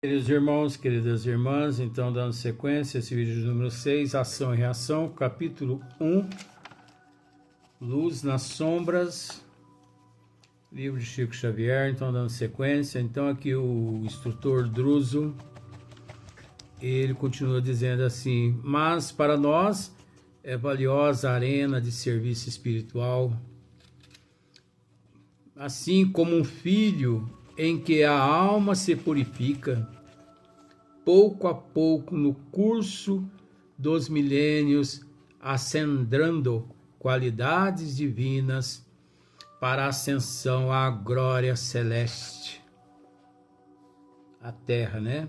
Queridos irmãos, queridas irmãs, então dando sequência, esse vídeo número 6, Ação e Reação, capítulo 1, Luz nas Sombras, livro de Chico Xavier, então dando sequência. Então aqui o instrutor Druso, ele continua dizendo assim: mas para nós é valiosa a arena de serviço espiritual, assim como um filho em que a alma se purifica, pouco a pouco no curso dos milênios, acendrando qualidades divinas para a ascensão à glória celeste. A terra, né?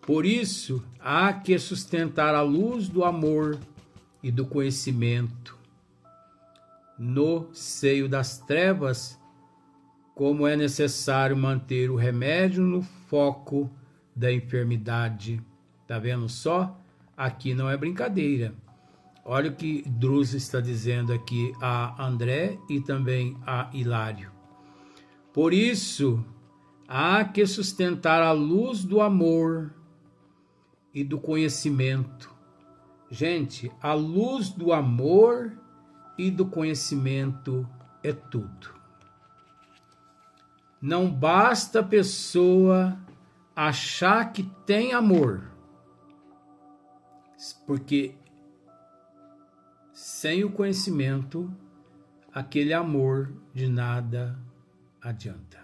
Por isso, há que sustentar a luz do amor e do conhecimento no seio das trevas, como é necessário manter o remédio no foco da enfermidade. Tá vendo só? Aqui não é brincadeira. Olha o que Druso está dizendo aqui a André e também a Hilário. Por isso, há que sustentar a luz do amor e do conhecimento. Gente, a luz do amor e do conhecimento é tudo. Não basta a pessoa achar que tem amor, porque sem o conhecimento, aquele amor de nada adianta.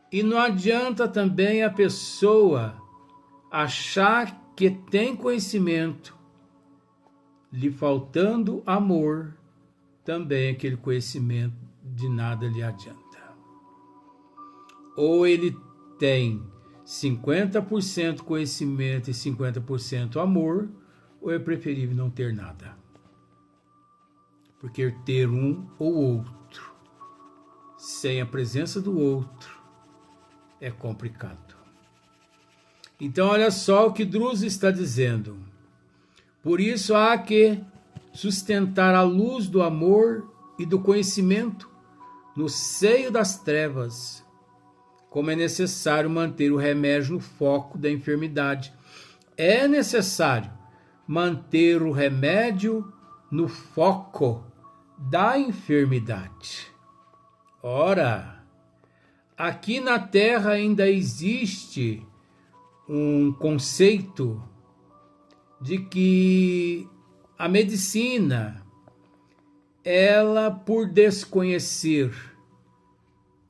E não adianta também a pessoa achar que tem conhecimento, lhe faltando amor, também aquele conhecimento de nada lhe adianta. Ou ele tem 50% conhecimento e 50% amor, ou é preferível não ter nada. Porque ter um ou outro, sem a presença do outro, é complicado. Então olha só o que Druso está dizendo. Por isso há que sustentar a luz do amor e do conhecimento no seio das trevas, como é necessário manter o remédio no foco da enfermidade. É necessário manter o remédio no foco da enfermidade. Ora, aqui na Terra ainda existe um conceito de que a medicina, ela, por desconhecer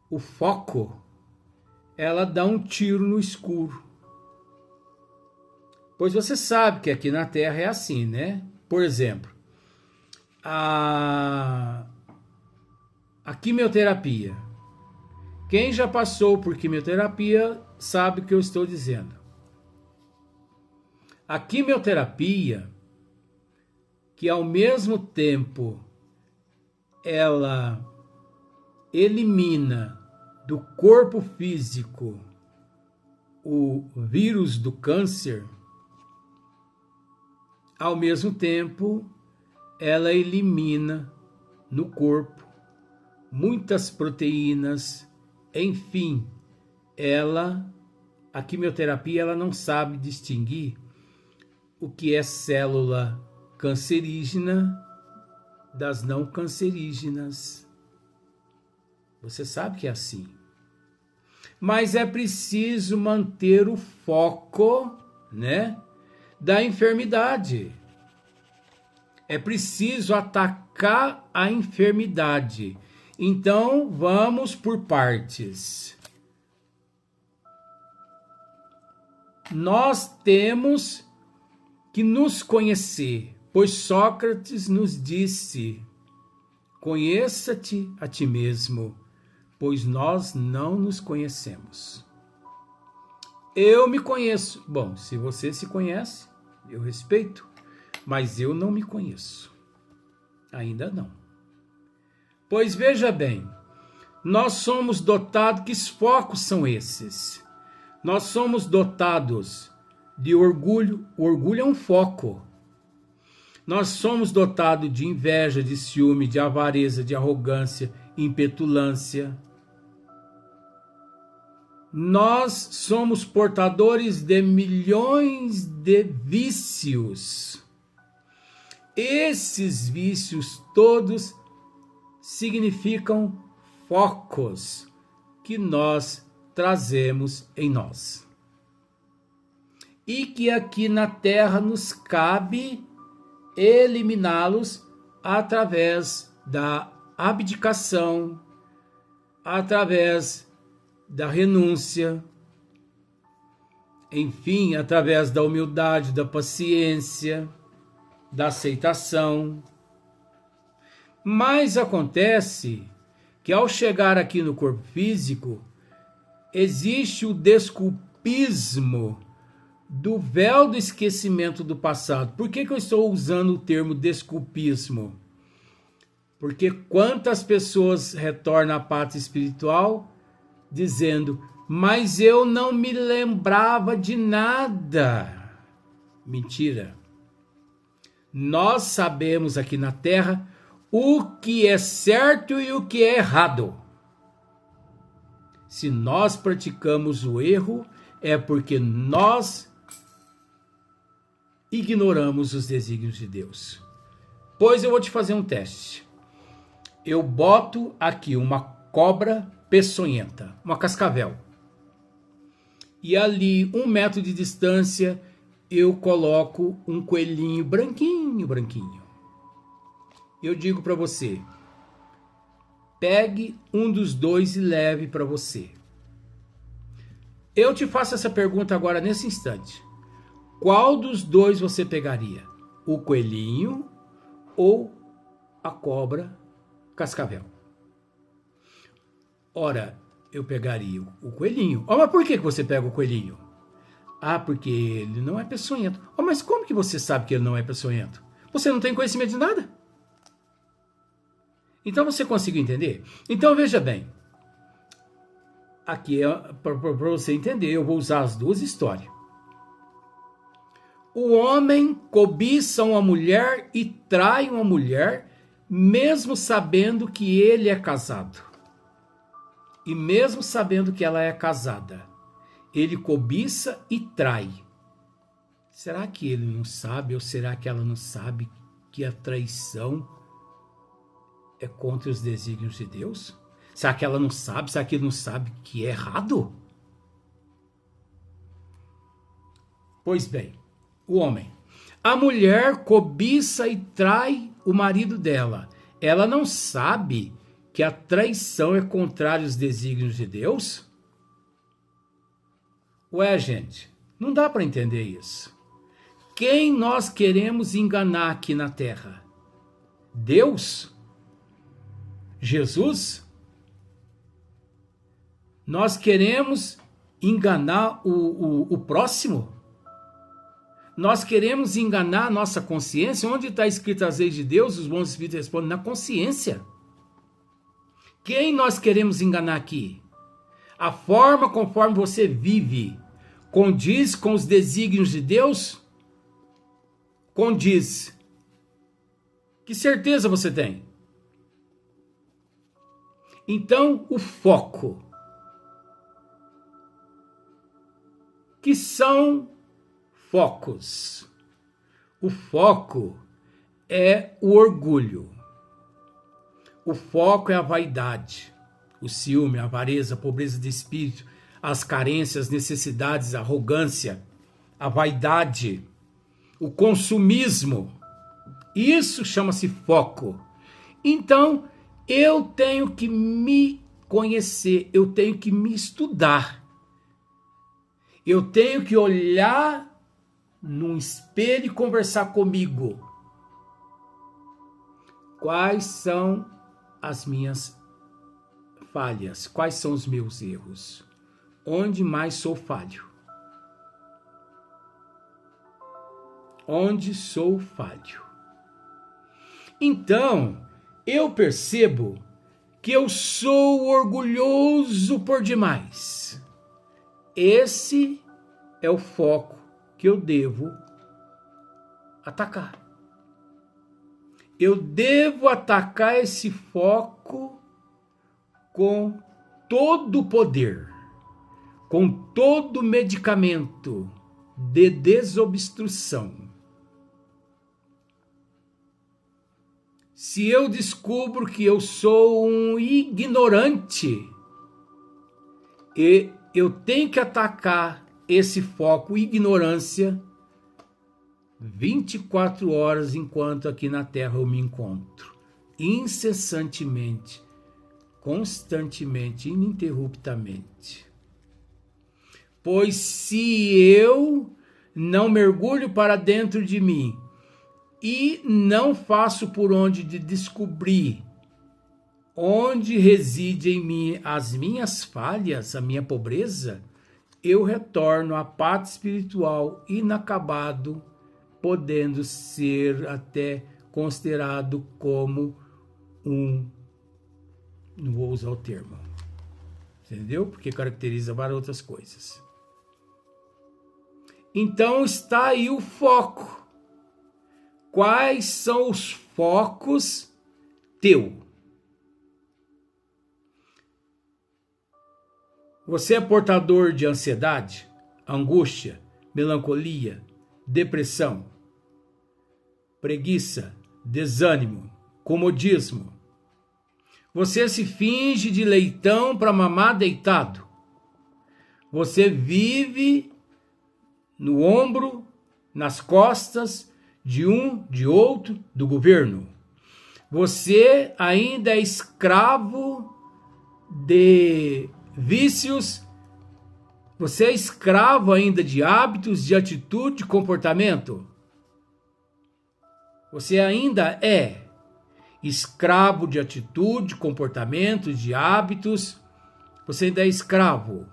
o foco, ela dá um tiro no escuro. Pois você sabe que aqui na Terra é assim, né? Por exemplo, a quimioterapia. Quem já passou por quimioterapia sabe o que eu estou dizendo. A quimioterapia, que ao mesmo tempo ela elimina do corpo físico o vírus do câncer, ao mesmo tempo ela elimina no corpo muitas proteínas, enfim, a quimioterapia, ela não sabe distinguir o que é célula cancerígena das não cancerígenas. Você sabe que é assim. Mas é preciso manter o foco, né, da enfermidade. É preciso atacar a enfermidade. Então, vamos por partes. Nós temos que nos conhecer, pois Sócrates nos disse: conheça-te a ti mesmo, pois nós não nos conhecemos. Eu me conheço. Bom, se você se conhece, eu respeito, mas eu não me conheço. Ainda não. Pois veja bem, nós somos dotados, que focos são esses? Nós somos dotados de orgulho. O orgulho é um foco. Nós somos dotados de inveja, de ciúme, de avareza, de arrogância, impetulância. nós somos portadores de milhões de vícios. Esses vícios todos significam focos que nós trazemos em nós. E que aqui na Terra nos cabe eliminá-los através da abdicação, através da renúncia, enfim, através da humildade, da paciência, da aceitação. Mas acontece que ao chegar aqui no corpo físico, existe o desculpismo do véu do esquecimento do passado. Por que eu estou usando o termo desculpismo? Porque quantas pessoas retornam à pátria espiritual dizendo, mas eu não me lembrava de nada. Mentira. Nós sabemos aqui na Terra o que é certo e o que é errado. Se nós praticamos o erro, é porque nós ignoramos os desígnios de Deus. Pois eu vou te fazer um teste. Eu boto aqui uma cobra peçonhenta, uma cascavel. E ali, 1 metro de distância, eu coloco um coelhinho branquinho. Eu digo para você, pegue um dos dois e leve para você. Eu te faço essa pergunta agora nesse instante. Qual dos dois você pegaria? O coelhinho ou a cobra cascavel? Ora, eu pegaria o coelhinho. Oh, mas por que você pega o coelhinho? Ah, porque ele não é peçonhento. Oh, mas como que você sabe que ele não é peçonhento? Você não tem conhecimento de nada. Então você conseguiu entender? Então veja bem. Aqui é para você entender, eu vou usar as duas histórias. O homem cobiça uma mulher e trai uma mulher, mesmo sabendo que ele é casado. E mesmo sabendo que ela é casada, ele cobiça e trai. Será que ele não sabe, ou será que ela não sabe que a traição é contra os desígnios de Deus? Será que ela não sabe? Será que ele não sabe que é errado? Pois bem, o homem. A mulher cobiça e trai o marido dela. Ela não sabe que a traição é contrária aos desígnios de Deus? Ué, gente, não dá para entender isso. Quem nós queremos enganar aqui na Terra? Deus? Jesus? Nós queremos enganar o próximo? Nós queremos enganar a nossa consciência? Onde está escrito as leis de Deus? Os bons espíritos respondem, na consciência. Quem nós queremos enganar aqui? A forma conforme você vive condiz com os desígnios de Deus? Condiz. Que certeza você tem? Então, o foco. Que são focos. O foco é o orgulho. O foco é a vaidade, o ciúme, a avareza, a pobreza de espírito, as carências, as necessidades, a arrogância, a vaidade, o consumismo. Isso chama-se foco. Então, eu tenho que me conhecer, eu tenho que me estudar. Eu tenho que olhar num espelho e conversar comigo. Quais são as minhas falhas? Quais são os meus erros? Onde mais sou falho? Onde sou falho? Então, eu percebo que eu sou orgulhoso por demais. Esse é o foco que eu devo atacar. Eu devo atacar esse foco com todo o poder. com todo medicamento de desobstrução. Se eu descubro que eu sou um ignorante, e eu tenho que atacar esse foco ignorância 24 horas enquanto aqui na Terra eu me encontro, incessantemente, constantemente, ininterruptamente. Pois se eu não mergulho para dentro de mim e não faço por onde de descobrir onde reside em mim as minhas falhas, a minha pobreza, eu retorno à pátria espiritual inacabado, podendo ser até considerado como não vou usar o termo, entendeu? Porque caracteriza várias outras coisas. Então está aí o foco. Quais são os focos teu? Você é portador de ansiedade, angústia, melancolia, depressão, preguiça, desânimo, comodismo. Você se finge de leitão para mamar deitado. Você vive no ombro, nas costas de um, de outro, do governo. Você ainda é escravo de vícios. Você é escravo ainda de hábitos, de atitude, de comportamento. Você ainda é escravo de atitude, de comportamento, de hábitos. Você ainda é escravo.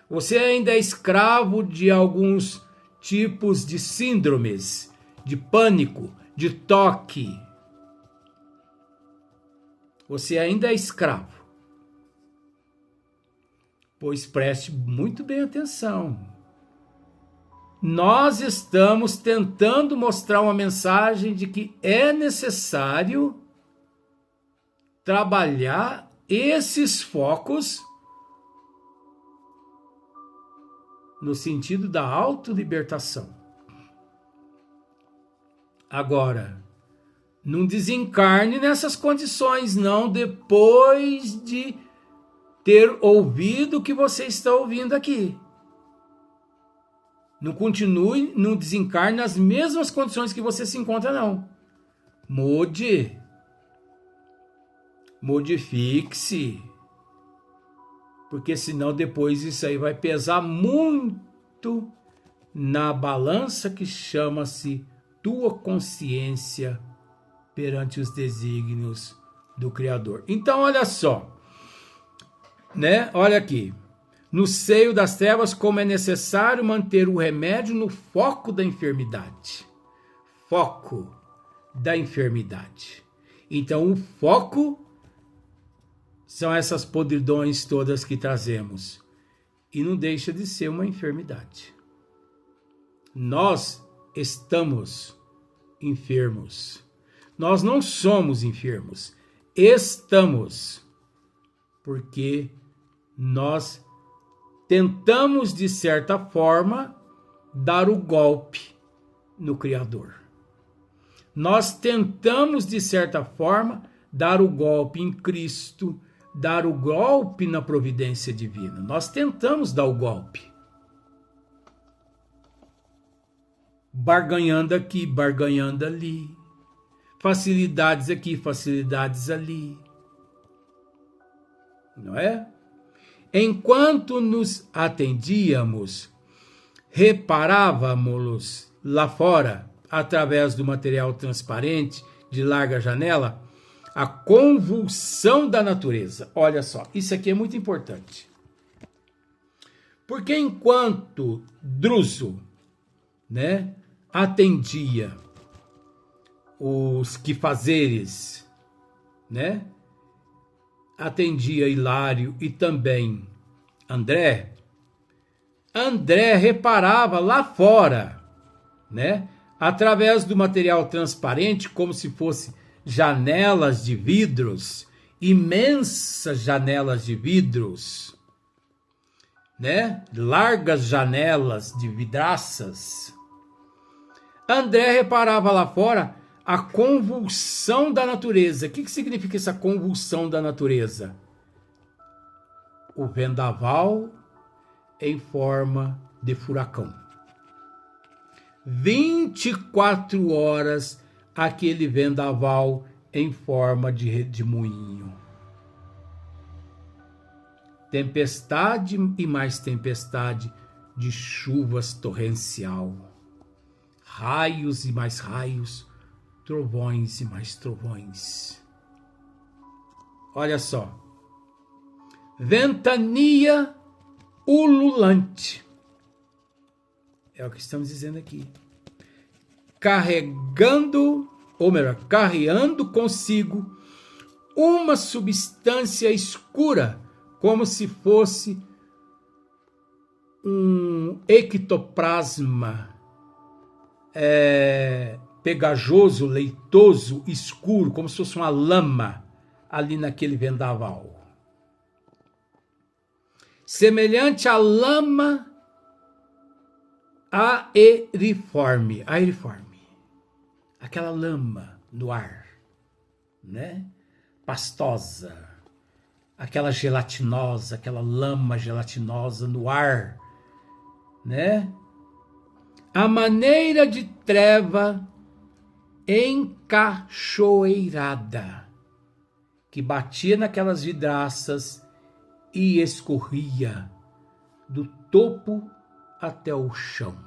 Você ainda é escravo de alguns tipos de síndromes, de pânico, de toque. Você ainda é escravo. Pois preste muito bem atenção. Nós estamos tentando mostrar uma mensagem de que é necessário trabalhar esses focos no sentido da autolibertação. Agora, não desencarne nessas condições, não, depois de ter ouvido o que você está ouvindo aqui. Não continue, não desencarne nas mesmas condições que você se encontra, não. Mude. Modifique-se. Porque senão depois isso aí vai pesar muito na balança que chama-se tua consciência perante os desígnios do Criador. Então, olha só, né? Olha aqui. No seio das trevas, como é necessário manter o remédio no foco da enfermidade. Foco da enfermidade. Então, o foco são essas podridões todas que trazemos. E não deixa de ser uma enfermidade. Nós estamos enfermos. Nós não somos enfermos. Estamos. Porque nós tentamos, de certa forma, dar o golpe no Criador. Nós tentamos, de certa forma, dar o golpe em Cristo, dar o golpe na providência divina. Nós tentamos dar o golpe. Barganhando aqui, barganhando ali. Facilidades aqui, facilidades ali. Não é? Enquanto nos atendíamos, reparávamos lá fora, através do material transparente de larga janela, a convulsão da natureza. Olha só, isso aqui é muito importante. Porque enquanto Druso, né, atendia os quifazeres, né, atendia Hilário e também André reparava lá fora, né, através do material transparente, como se fosse janelas de vidros, imensas janelas de vidros, né? Largas janelas de vidraças. André reparava lá fora a convulsão da natureza. O que significa essa convulsão da natureza? O vendaval em forma de furacão. 24 horas aquele vendaval em forma de redemoinho. Tempestade e mais tempestade de chuvas torrencial. Raios e mais raios, trovões e mais trovões. Olha só. Ventania ululante. É o que estamos dizendo aqui. Carregando consigo uma substância escura, como se fosse um ectoplasma pegajoso, leitoso, escuro, como se fosse uma lama ali naquele vendaval. Semelhante à lama aeriforme, aquela lama no ar, né? Pastosa, aquela gelatinosa, aquela lama gelatinosa no ar, né? A maneira de treva encachoeirada que batia naquelas vidraças e escorria do topo até o chão,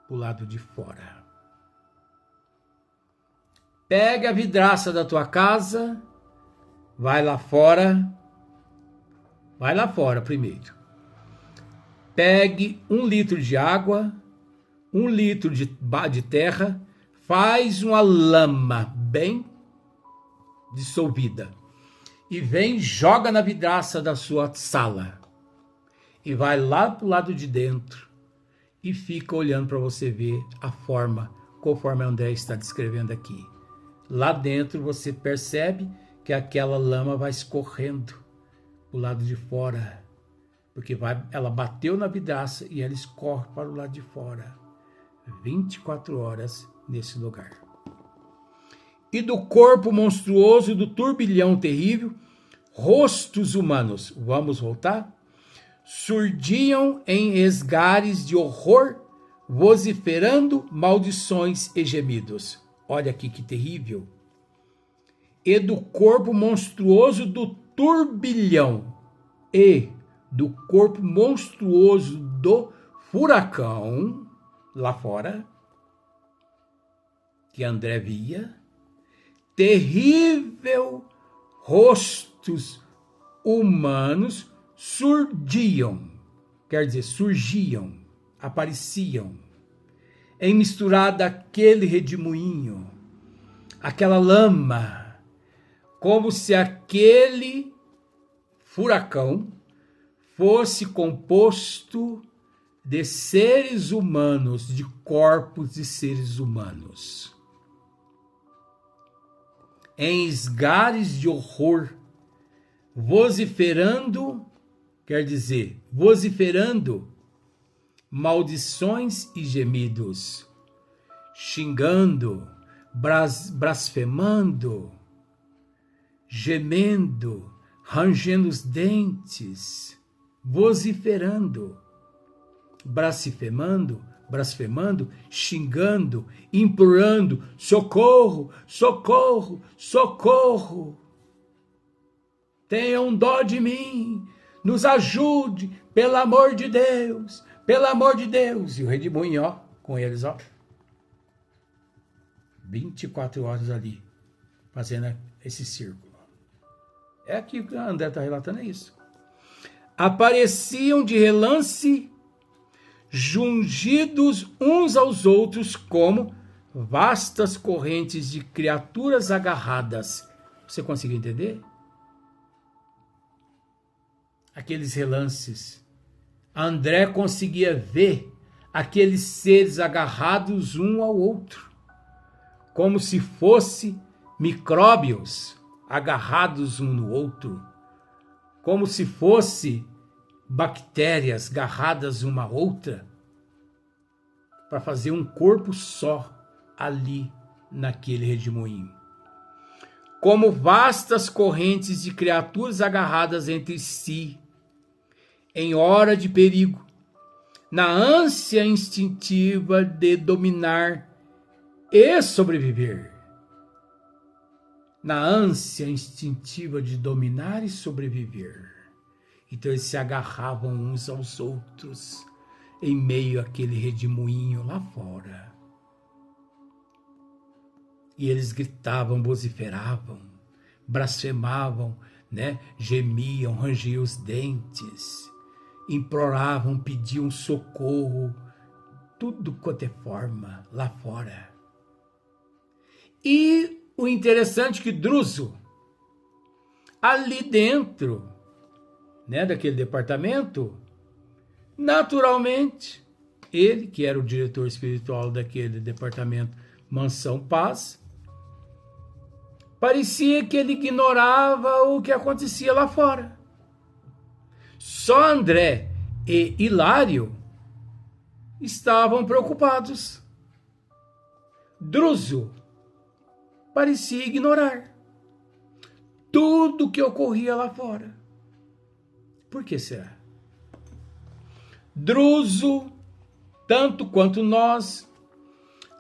do lado de fora. Pega a vidraça da tua casa, vai lá fora primeiro. Pegue 1 litro de água, 1 litro de terra, faz uma lama bem dissolvida e vem, joga na vidraça da sua sala e vai lá pro lado de dentro e fica olhando para você ver a forma, conforme André está descrevendo aqui. Lá dentro você percebe que aquela lama vai escorrendo pro lado de fora, porque ela bateu na vidraça e ela escorre para o lado de fora. 24 horas nesse lugar. E do corpo monstruoso do turbilhão terrível, rostos humanos, vamos voltar? Surdiam em esgares de horror, vociferando maldições e gemidos. Olha aqui que terrível. E do corpo monstruoso do turbilhão e do corpo monstruoso do furacão, lá fora, que André via, terrível rostos humanos surgiam, apareciam, em misturada aquele redemoinho, aquela lama, como se aquele furacão fosse composto de seres humanos, de corpos de seres humanos. Em esgares de horror, vociferando maldições e gemidos, xingando, blasfemando, gemendo, rangendo os dentes, vociferando, blasfemando, xingando, implorando, socorro, socorro, socorro. Tenham dó de mim, nos ajude, pelo amor de Deus, pelo amor de Deus. E o redemoinho, ó, com eles, ó, 24 horas ali, fazendo esse círculo. É aqui que a André está relatando, é isso. Apareciam de relance, jungidos uns aos outros como vastas correntes de criaturas agarradas. Você conseguiu entender? Aqueles relances. André conseguia ver aqueles seres agarrados um ao outro, como se fosse micróbios agarrados um no outro, como se fosse bactérias garradas uma à outra para fazer um corpo só ali naquele redemoinho. Como vastas correntes de criaturas agarradas entre si em hora de perigo, na ânsia instintiva de dominar e sobreviver. Na ânsia instintiva de dominar e sobreviver. Então eles se agarravam uns aos outros em meio àquele redemoinho lá fora. E eles gritavam, vociferavam, blasfemavam, gemiam, rangiam os dentes, imploravam, pediam socorro, tudo quanto é forma lá fora. E o interessante é que Druso, ali dentro, daquele departamento, naturalmente, ele, que era o diretor espiritual daquele departamento Mansão Paz, parecia que ele ignorava o que acontecia lá fora. Só André e Hilário estavam preocupados. Druso parecia ignorar tudo o que ocorria lá fora. Por que será? Druso, tanto quanto nós,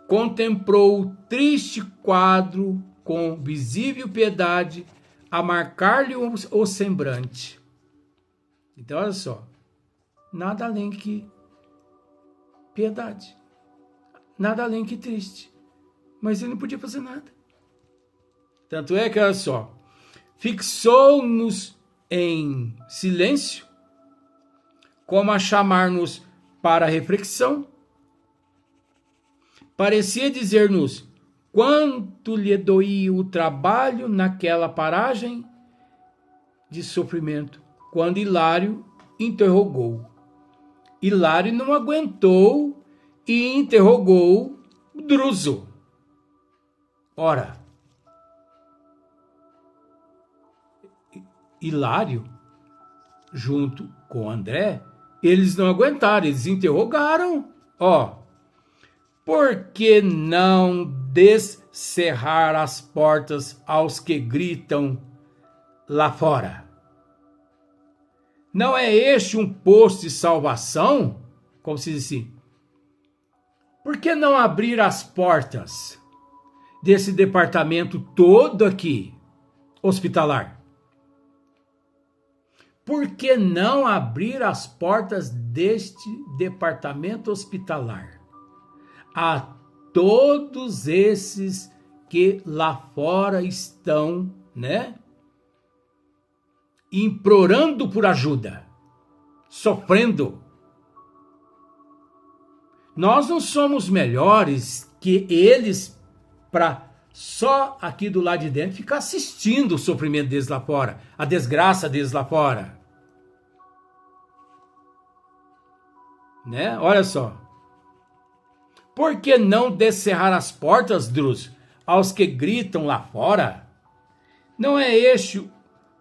contemplou o triste quadro com visível piedade a marcar-lhe o semblante. Então, olha só, nada além que piedade, nada além que triste, mas ele não podia fazer nada. Tanto é que, olha só, fixou-nos em silêncio, como a chamar-nos para a reflexão, parecia dizer-nos quanto lhe doía o trabalho naquela paragem de sofrimento, quando Hilário interrogou. Hilário não aguentou e interrogou Druso. Ora, Hilário, junto com André, eles não aguentaram, eles interrogaram. Por que não descerrar as portas aos que gritam lá fora? Não é este um posto de salvação? Como se diz assim. Por que não abrir as portas desse departamento todo aqui, hospitalar? Por que não abrir as portas deste departamento hospitalar a todos esses que lá fora estão, implorando por ajuda, sofrendo? Nós não somos melhores que eles para só aqui do lado de dentro ficar assistindo o sofrimento deles lá fora, a desgraça deles lá fora. Olha só. Por que não descerrar as portas, Druso, aos que gritam lá fora? Não é este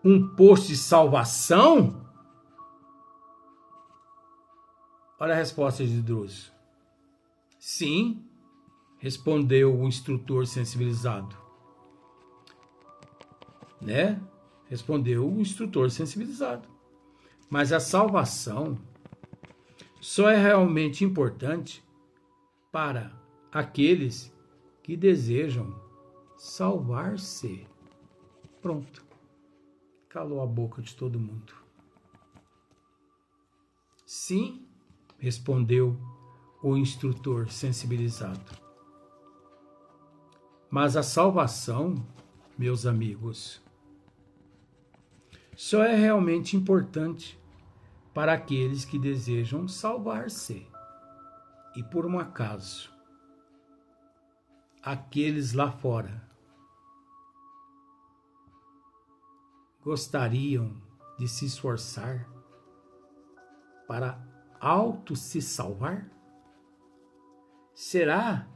um posto de salvação? Olha a resposta de Druso. Sim, respondeu o instrutor sensibilizado. Respondeu o instrutor sensibilizado. Mas a salvação só é realmente importante para aqueles que desejam salvar-se. Pronto. Calou a boca de todo mundo. Sim, respondeu o instrutor sensibilizado. Mas a salvação, meus amigos, só é realmente importante para aqueles que desejam salvar-se. E por um acaso, aqueles lá fora gostariam de se esforçar para se salvar? Será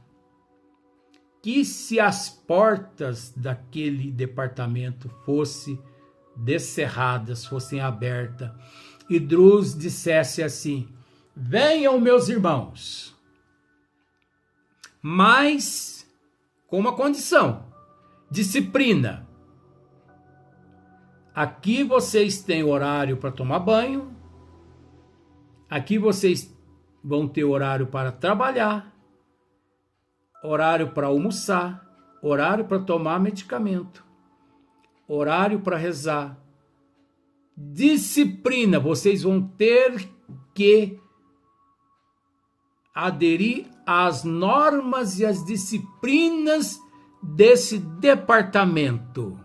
que se as portas daquele departamento fossem descerradas, fossem abertas e Drus dissesse assim: venham, meus irmãos, mas com uma condição: disciplina. Aqui vocês têm horário para tomar banho, aqui vocês vão ter horário para trabalhar, horário para almoçar, horário para tomar medicamento, horário para rezar. Disciplina, vocês vão ter que aderir às normas e às disciplinas desse departamento.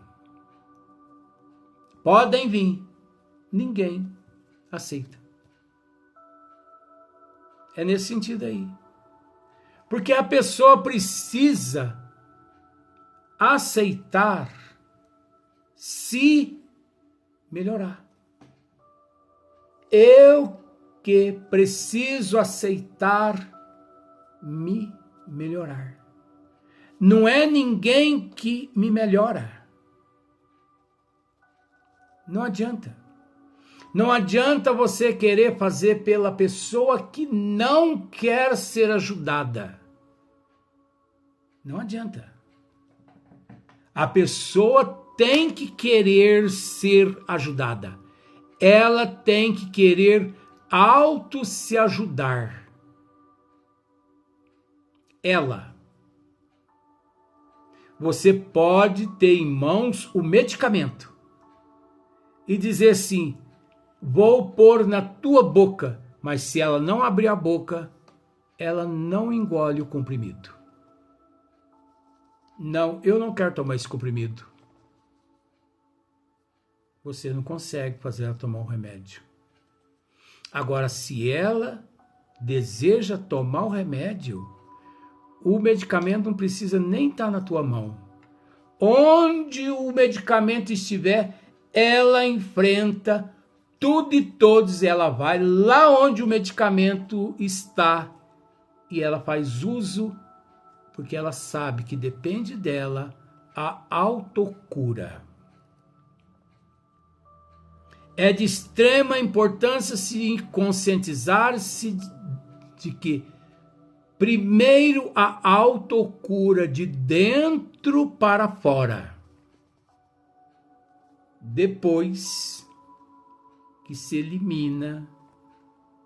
Podem vir, ninguém aceita. É nesse sentido aí. Porque a pessoa precisa aceitar se melhorar. Eu que preciso aceitar me melhorar. Não é ninguém que me melhora. Não adianta. Não adianta você querer fazer pela pessoa que não quer ser ajudada. Não adianta. A pessoa tem que querer ser ajudada. Ela tem que querer auto se ajudar. Ela. Você pode ter em mãos o medicamento e dizer assim: vou pôr na tua boca, mas se ela não abrir a boca, ela não engole o comprimido. Não, eu não quero tomar esse comprimido. Você não consegue fazer ela tomar o remédio. Agora, se ela deseja tomar o remédio, o medicamento não precisa nem estar na tua mão. Onde o medicamento estiver, ela enfrenta tudo e todos, ela vai lá onde o medicamento está e ela faz uso, porque ela sabe que depende dela a autocura. É de extrema importância se conscientizar-se de que primeiro a autocura de dentro para fora, depois que se elimina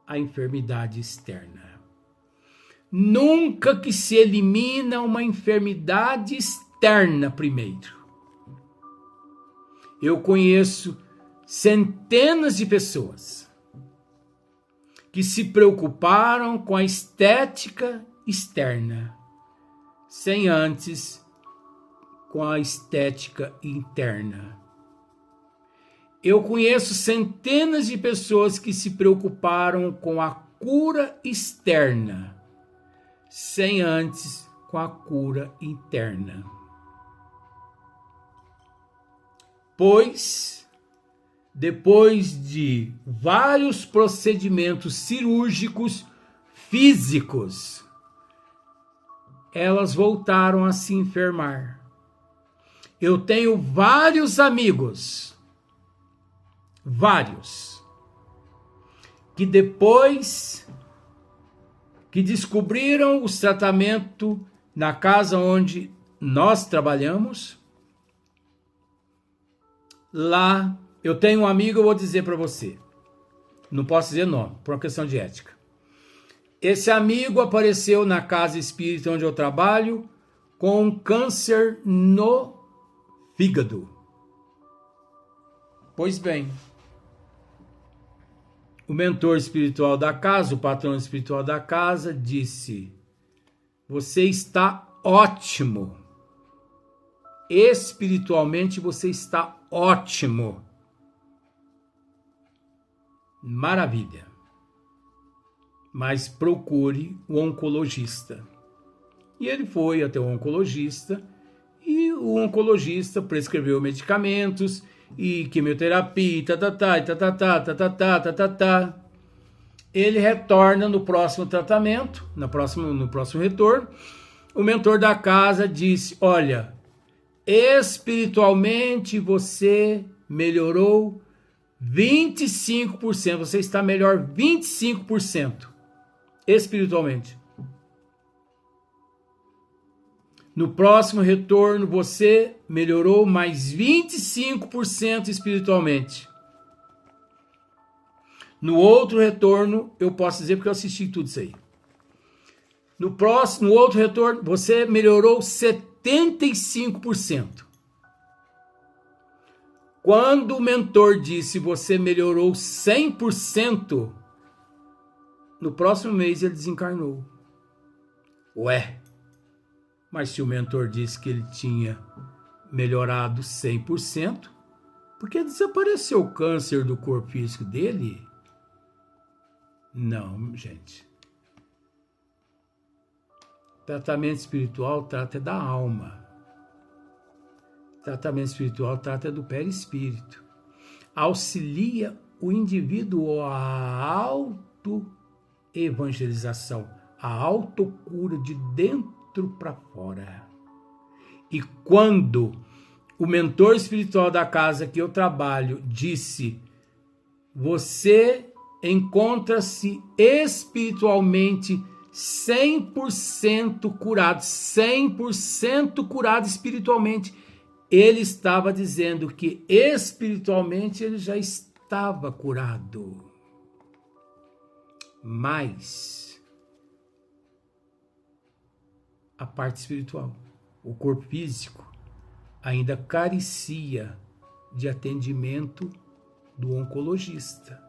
a enfermidade externa. Nunca que se elimina uma enfermidade externa primeiro. Eu conheço centenas de pessoas que se preocuparam com a estética externa, sem antes com a estética interna. Eu conheço centenas de pessoas que se preocuparam com a cura externa, sem antes com a cura interna. Pois, depois de vários procedimentos cirúrgicos físicos, elas voltaram a se enfermar. Eu tenho vários amigos, que depois que descobriram os tratamentos na casa onde nós trabalhamos, lá eu tenho um amigo, eu vou dizer para você, não posso dizer nome, por uma questão de ética. Esse amigo apareceu na casa espírita onde eu trabalho com um câncer no fígado. Pois bem, o mentor espiritual da casa, o patrão espiritual da casa, disse: você está ótimo. Espiritualmente você está ótimo. Maravilha. Mas procure o oncologista. E ele foi até o oncologista e o oncologista prescreveu medicamentos e quimioterapia, Ele retorna no próximo tratamento, no próximo retorno. O mentor da casa disse: olha, espiritualmente você melhorou 25%. Você está melhor 25% espiritualmente. No próximo retorno, você melhorou mais 25% espiritualmente. No outro retorno, eu posso dizer porque eu assisti tudo isso aí. No outro retorno, você melhorou 75%. Quando o mentor disse você melhorou 100%, no próximo mês ele desencarnou. Ué, mas se o mentor disse que ele tinha melhorado 100%, por que desapareceu o câncer do corpo físico dele? Não, gente. Tratamento espiritual trata da alma. Tratamento espiritual trata do perispírito. Auxilia o indivíduo à auto-evangelização, à autocura de dentro para fora. E quando o mentor espiritual da casa que eu trabalho disse: você encontra-se espiritualmente 100% curado, 100% curado espiritualmente, ele estava dizendo que espiritualmente ele já estava curado. Mas a parte espiritual, o corpo físico, ainda carecia de atendimento do oncologista.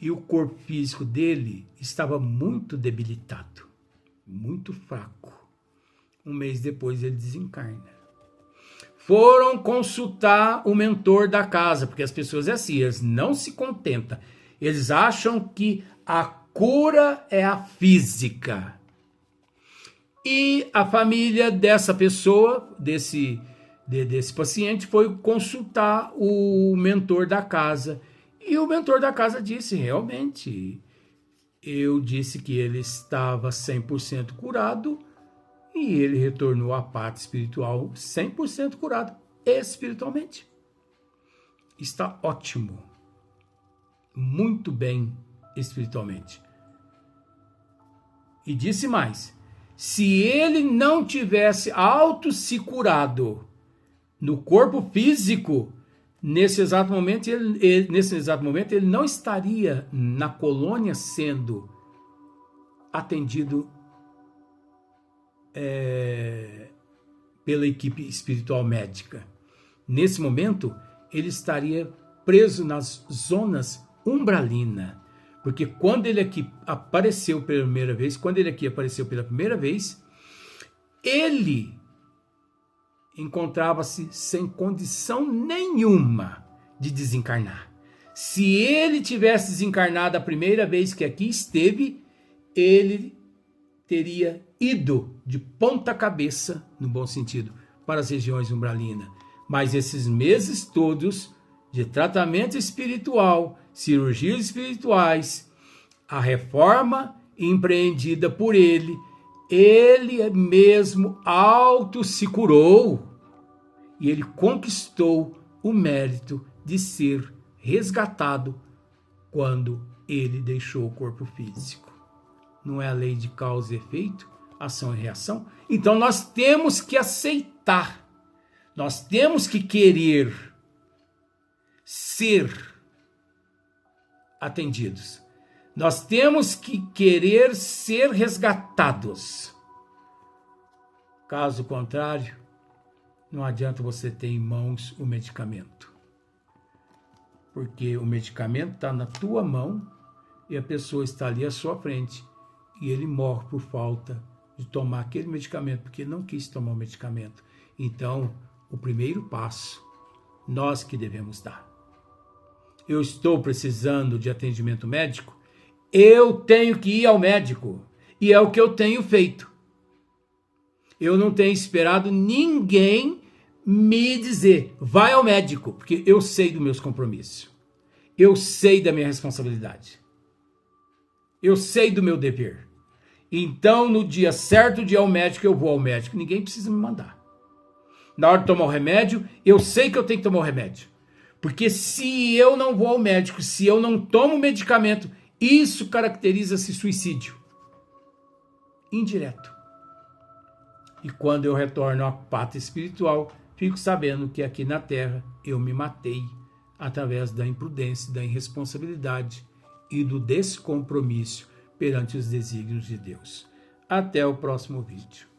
E o corpo físico dele estava muito debilitado, muito fraco. Um mês depois ele desencarna. Foram consultar o mentor da casa, porque as pessoas é assim, eles não se contentam. Eles acham que a cura é a física. E a família dessa pessoa, desse paciente, foi consultar o mentor da casa. E o mentor da casa disse, realmente, eu disse que ele estava 100% curado, e ele retornou à parte espiritual 100% curado espiritualmente. Está ótimo. Muito bem espiritualmente. E disse mais, se ele não tivesse se curado no corpo físico, nesse exato momento ele não estaria na colônia sendo atendido pela equipe espiritual médica. Nesse momento, ele estaria preso nas zonas umbralinas, porque quando ele aqui apareceu pela primeira vez, ele encontrava-se sem condição nenhuma de desencarnar. Se ele tivesse desencarnado a primeira vez que aqui esteve, ele teria ido de ponta cabeça, no bom sentido, para as regiões umbralinas. Mas esses meses todos de tratamento espiritual, cirurgias espirituais, a reforma empreendida por ele mesmo se curou e ele conquistou o mérito de ser resgatado quando ele deixou o corpo físico. Não é a lei de causa e efeito, ação e reação? Então nós temos que aceitar, nós temos que querer ser atendidos. Nós temos que querer ser resgatados. Caso contrário, não adianta você ter em mãos o medicamento. Porque o medicamento está na tua mão e a pessoa está ali à sua frente e ele morre por falta de tomar aquele medicamento, porque não quis tomar o medicamento. Então, o primeiro passo, nós que devemos dar. Eu estou precisando de atendimento médico, eu tenho que ir ao médico. E é o que eu tenho feito. Eu não tenho esperado ninguém me dizer, vai ao médico, porque eu sei dos meus compromissos. Eu sei da minha responsabilidade. Eu sei do meu dever. Então, no dia certo de ir ao médico, eu vou ao médico. Ninguém precisa me mandar. Na hora de tomar o remédio, eu sei que eu tenho que tomar o remédio. Porque se eu não vou ao médico, se eu não tomo medicamento, isso caracteriza-se suicídio indireto. E quando eu retorno à pátria espiritual, fico sabendo que aqui na Terra eu me matei através da imprudência, da irresponsabilidade e do descompromisso perante os desígnios de Deus. Até o próximo vídeo.